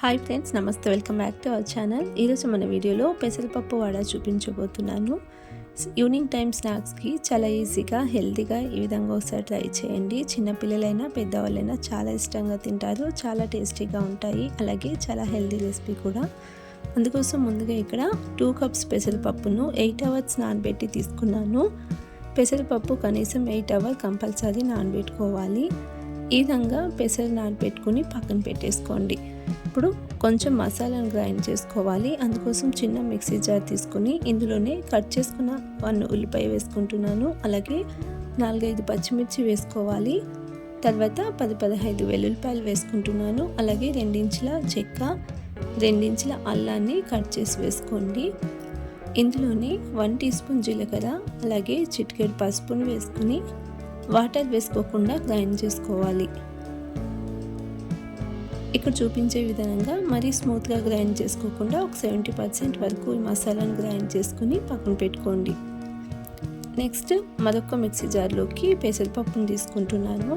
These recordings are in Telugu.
హాయ్ ఫ్రెండ్స్, నమస్తే. Welcome back to our channel. ఈరోజు మన వీడియోలో పెసరపప్పు వడ చూపించబోతున్నాను. ఈవినింగ్ టైం స్నాక్స్కి చాలా ఈజీగా హెల్తీగా ఈ విధంగా ఒకసారి ట్రై చేయండి. చిన్నపిల్లలైనా పెద్దవాళ్ళైనా చాలా ఇష్టంగా తింటారు. చాలా టేస్టీగా ఉంటాయి, అలాగే చాలా హెల్తీ రెసిపీ కూడా. అందుకోసం ముందుగా ఇక్కడ 2 కప్స్ పెసరపప్పును 8 అవర్స్ నానబెట్టి తీసుకున్నాను. పెసరపప్పు కనీసం 8 అవర్స్ కంపల్సరీ నానబెట్టుకోవాలి. ఈ విధంగా పెసరు నానబెట్టుకుని పక్కన పెట్టేసుకోండి. ఇప్పుడు కొంచెం మసాలాను గ్రైండ్ చేసుకోవాలి. అందుకోసం చిన్న మిక్సీ జార్ తీసుకుని ఇందులోనే కట్ చేసుకున్న 1 ఉల్లిపాయ వేసుకుంటున్నాను. అలాగే 4-5 పచ్చిమిర్చి వేసుకోవాలి. తర్వాత 10-15 వెల్లుల్లిపాయలు వేసుకుంటున్నాను. అలాగే 2 ఇంచుల చెక్క, 2 ఇంచుల అల్లాన్ని కట్ చేసి వేసుకోండి. ఇందులోనే 1 టీ స్పూన్ జీలకర్ర, అలాగే చిటికెడు పసుపును వేసుకుని వాటర్ వేసుకోకుండా గ్రైండ్ చేసుకోవాలి. ఇక్కడ చూపించే విధంగా మరీ స్మూత్గా గ్రైండ్ చేసుకోకుండా ఒక 70% వరకు ఈ మసాలాను గ్రైండ్ చేసుకుని పక్కన పెట్టుకోండి. నెక్స్ట్ మరొక మిక్సీ జార్లోకి పెసరపప్పును తీసుకుంటున్నాను.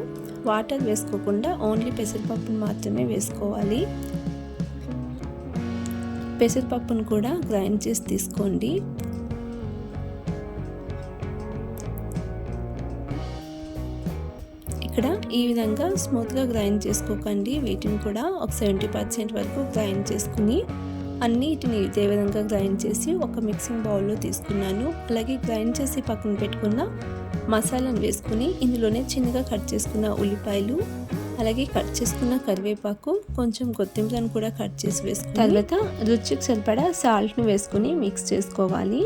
వాటర్ వేసుకోకుండా ఓన్లీ పెసరపప్పును మాత్రమే వేసుకోవాలి. పెసరపప్పును కూడా గ్రైండ్ చేసి తీసుకోండి. ఇక్కడ ఈ విధంగా స్మూత్గా గ్రైండ్ చేసుకోకండి. వీటిని కూడా ఒక 70% వరకు గ్రైండ్ చేసుకుని అన్నిటిని ఇదే విధంగా గ్రైండ్ చేసి ఒక మిక్సింగ్ బౌల్లో తీసుకున్నాను. అలాగే గ్రైండ్ చేసి పక్కన పెట్టుకున్న మసాలాను వేసుకుని ఇందులోనే చిన్నగా కట్ చేసుకున్న ఉల్లిపాయలు, అలాగే కట్ చేసుకున్న కరివేపాకు, కొంచెం కొత్తిమీరను కూడా కట్ చేసి వేసుకుని తర్వాత రుచికి సరిపడా సాల్ట్ని వేసుకుని మిక్స్ చేసుకోవాలి.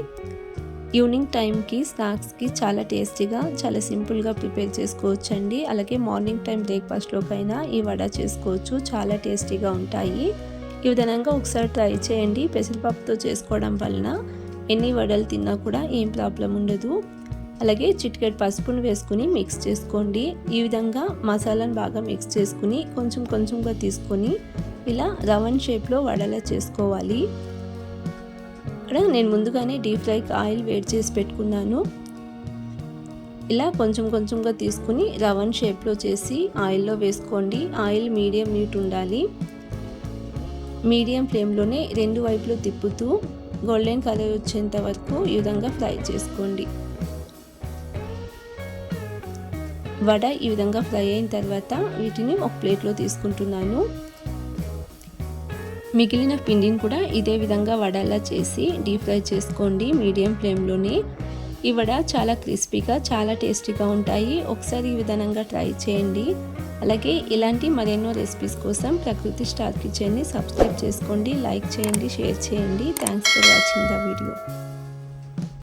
ఈవినింగ్ టైంకి స్నాక్స్కి చాలా టేస్టీగా, చాలా సింపుల్గా ప్రిపేర్ చేసుకోవచ్చండి. అలాగే మార్నింగ్ టైం బ్రేక్ఫాస్ట్లోకైనా ఈ వడ చేసుకోవచ్చు. చాలా టేస్టీగా ఉంటాయి. ఈ విధంగా ఒకసారి ట్రై చేయండి. పెసరపప్పుతో చేసుకోవడం వలన ఎన్ని వడలు తిన్నా కూడా ఏం ప్రాబ్లం ఉండదు. అలాగే చిటికెడు పసుపును వేసుకుని మిక్స్ చేసుకోండి. ఈ విధంగా మసాలాను బాగా మిక్స్ చేసుకుని కొంచెం కొంచెంగా తీసుకొని ఇలా రౌండ్ షేప్లో వడలా చేసుకోవాలి. ఇక్కడ నేను ముందుగానే డీప్ ఫ్రైకి ఆయిల్ వేడి చేసి పెట్టుకున్నాను. ఇలా కొంచెం కొంచెంగా తీసుకుని రౌండ్ షేప్లో చేసి ఆయిల్లో వేసుకోండి. ఆయిల్ మీడియం హీట్ ఉండాలి. మీడియం ఫ్లేమ్లోనే 2 వైపులు తిప్పుతూ గోల్డెన్ కలర్ వచ్చేంత వరకు ఈ విధంగా ఫ్రై చేసుకోండి. వడ ఈ విధంగా ఫ్రై అయిన తర్వాత వీటిని ఒక ప్లేట్లో తీసుకుంటున్నాను. మిగిలిన పిండిని కూడా ఇదే విధంగా వడలా చేసి డీప్ ఫ్రై చేసుకోండి మీడియం ఫ్లేమ్లోనే. ఈ వడ చాలా క్రిస్పీగా, చాలా టేస్టీగా ఉంటాయి. ఒకసారి ఈ విధంగా ట్రై చేయండి. అలాగే ఇలాంటి మరెన్నో రెసిపీస్ కోసం ప్రకృతి స్టార్ కిచెన్ని సబ్స్క్రైబ్ చేసుకోండి, లైక్ చేయండి, షేర్ చేయండి. Thanks for watching the video.